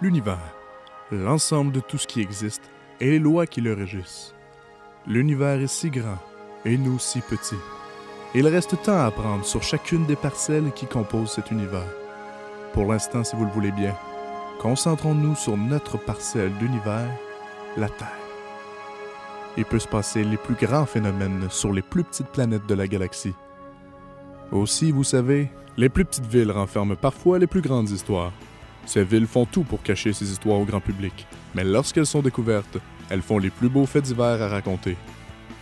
L'univers, l'ensemble de tout ce qui existe et les lois qui le régissent. L'univers est si grand et nous si petits. Il reste tant à apprendre sur chacune des parcelles qui composent cet univers. Pour l'instant, si vous le voulez bien, concentrons-nous sur notre parcelle d'univers, la Terre. Il peut se passer les plus grands phénomènes sur les plus petites planètes de la galaxie. Aussi, vous savez, les plus petites villes renferment parfois les plus grandes histoires. Ces villes font tout pour cacher ces histoires au grand public, mais lorsqu'elles sont découvertes, elles font les plus beaux faits divers à raconter.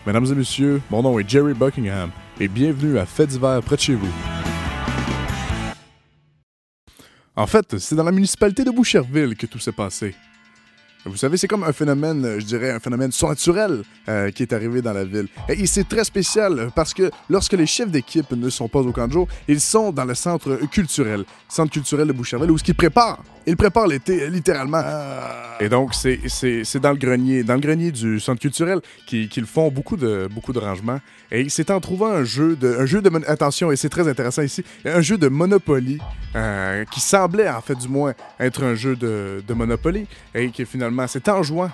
Mesdames et messieurs, mon nom est Jerry Buckingham, et bienvenue à Faits divers près de chez vous. En fait, c'est dans la municipalité de Boucherville que tout s'est passé. Vous savez, c'est comme un phénomène, je dirais, un phénomène surnaturel qui est arrivé dans la ville. Et c'est très spécial parce que lorsque les chefs d'équipe ne sont pas au camp de jour, ils sont dans le centre culturel de Boucherville, où ils préparent l'été, littéralement. Et donc, c'est dans le grenier du centre culturel qu'ils font beaucoup de rangements. Et c'est en trouvant un jeu de attention, et c'est très intéressant ici, un jeu de Monopoly qui semblait, en fait, du moins, être un jeu de Monopoly, et qui finalement, c'est en jouant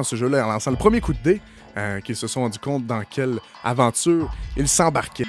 ce jeu-là, en lançant le premier coup de dé, qu'ils se sont rendus compte dans quelle aventure ils s'embarquaient.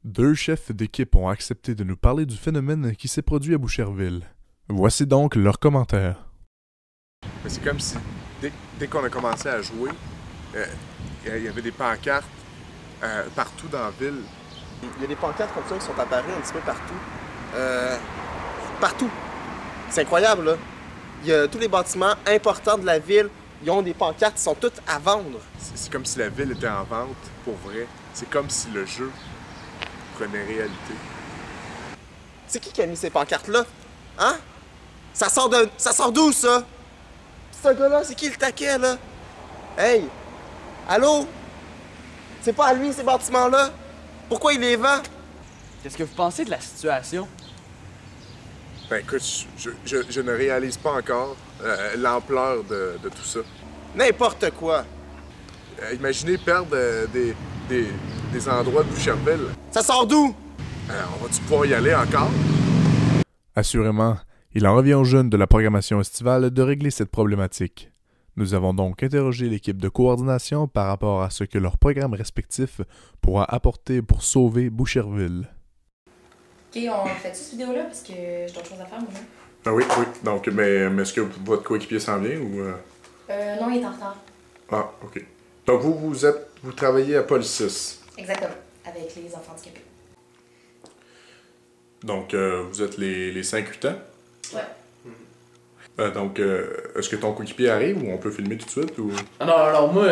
Deux chefs d'équipe ont accepté de nous parler du phénomène qui s'est produit à Boucherville. Voici donc leurs commentaires. C'est comme si, dès qu'on a commencé à jouer, il y avait des pancartes partout dans la ville. Il y a des pancartes comme ça qui sont apparues un petit peu partout. Partout. C'est incroyable, là. Il y a tous les bâtiments importants de la ville, ils ont des pancartes qui sont toutes à vendre. C'est comme si la ville était en vente, pour vrai. C'est comme si le jeu prenait réalité. C'est qui a mis ces pancartes-là? Hein? Ça sort d'où, ça? Ce gars-là, c'est qui le taquet, là? Hey! Allô? C'est pas à lui, ces bâtiments-là? Pourquoi il les vend? Qu'est-ce que vous pensez de la situation? Ben écoute, je ne réalise pas encore l'ampleur de tout ça. N'importe quoi. Imaginez perdre des endroits de Boucherville. Ça sort d'où? On va-tu pouvoir y aller encore? Assurément, il en revient aux jeunes de la programmation estivale de régler cette problématique. Nous avons donc interrogé l'équipe de coordination par rapport à ce que leur programme respectif pourra apporter pour sauver Boucherville. Ok, on fait cette vidéo-là parce que j'ai d'autres choses à faire, moi. Ah oui. Donc, mais est-ce que votre coéquipier s'en vient ou... Non, il est en retard. Ah, OK. Donc, vous travaillez à Pôle 6. Exactement, avec les enfants handicapés. Donc, vous êtes les 5-8 ans? Ouais. Donc, est-ce que ton coéquipier arrive ou on peut filmer tout de suite? Ou... Ah non, moi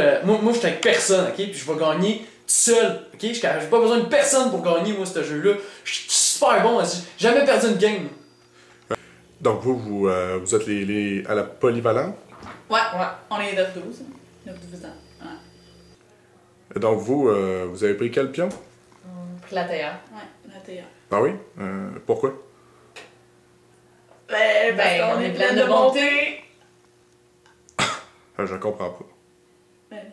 je suis avec personne, ok? Puis je vais gagner tout seul, ok? J'ai pas besoin de personne pour gagner, moi, ce jeu-là. Je suis super bon, j'ai jamais perdu une game. Donc, vous êtes à la polyvalente? Ouais, Ouais. on est 9-12. 9-12 ans. Ouais. Et donc, vous avez pris quel pion? Puis la théâtre. Ouais, la théâtre. Ah oui? Pourquoi? Ben, parce Ben, qu'on on est est plein plein de de bonté. Je comprends pas. Ben,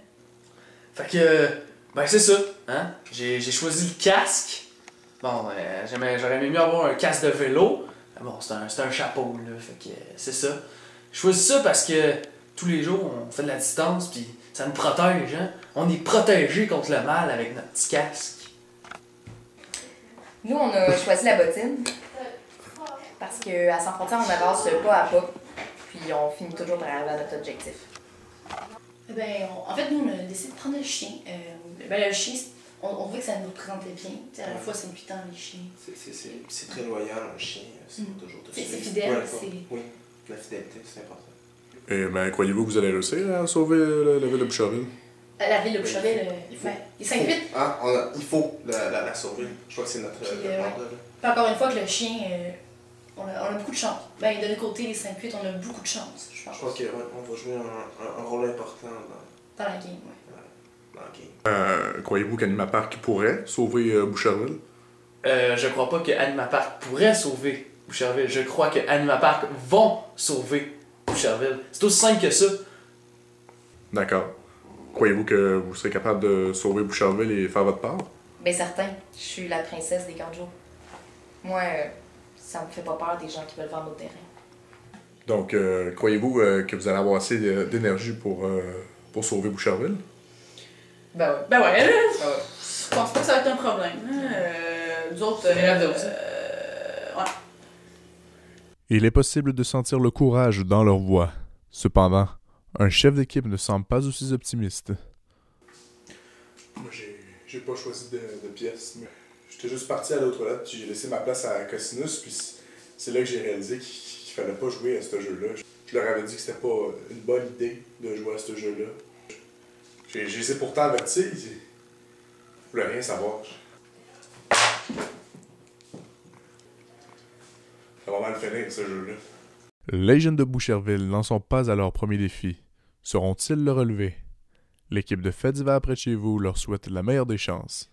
Fait que, ben c'est ça, hein? J'ai choisi le casque. Bon, j'aurais aimé mieux avoir un casque de vélo. Mais bon, c'est un chapeau, là, fait que c'est ça. J'ai choisi ça parce que tous les jours, on fait de la distance, puis ça nous protège, hein? On est protégé contre le mal avec notre petit casque. Nous, on a choisi la bottine. Parce qu'à Sans Frontières, on avance pas à pas. Puis on finit toujours par arriver à notre objectif. ben, en fait, nous, on a décidé de prendre le chien. Ben, le chien, on trouvait que ça nous représentait bien. T'sais, à la fois, c'est putain, les chiens. C'est très loyal, un chien. C'est toujours de C'est suivre. fidèle, Ouais, c'est... Oui, la fidélité, c'est important. Et ben, croyez-vous que vous allez réussir à sauver la ville de Boucherville? La ville de Boucherville, ben, les 5-8. Ah, il faut la sauver. Je crois que c'est notre Puis, ordre, là. Puis encore une fois, que le chien, on a beaucoup de chance. Ben, de notre côté, les 5-8, on a beaucoup de chance, je pense. Je crois qu'on va jouer un rôle important Dans la game, ouais. dans le game. Croyez-vous qu'Anima Park pourrait sauver Boucherville? Je crois pas que Anima Park pourrait sauver Boucherville. Je crois que Anima Park vont sauver Boucherville. C'est aussi simple que ça. D'accord. Croyez-vous que vous serez capable de sauver Boucherville et faire votre part? Ben certain, je suis la princesse des Gardios. Moi, ça me fait pas peur des gens qui veulent vendre nos terrains. Donc, croyez-vous que vous allez avoir assez d'énergie pour sauver Boucherville? Ben ouais. Ben ouais, là, Ben ouais. je pense pas que ça va être un problème. Hein. Nous autres, C'est grave de aussi. ouais. Il est possible de sentir le courage dans leur voix. Cependant, un chef d'équipe ne semble pas aussi optimiste. Moi, j'ai pas choisi de pièce, mais j'étais juste parti à l'autre lettre, puis j'ai laissé ma place à Cosinus, puis c'est là que j'ai réalisé qu'il fallait pas jouer à ce jeu-là. Je leur avais dit que c'était pas une bonne idée de jouer à ce jeu-là. Je les ai pourtant avertis, ils voulaient rien savoir. Ça va mal finir, ce jeu-là. Les jeunes de Boucherville n'en sont pas à leur premier défi. Sauront-ils le relever? L'équipe de Faites divers près de chez vous leur souhaite la meilleure des chances.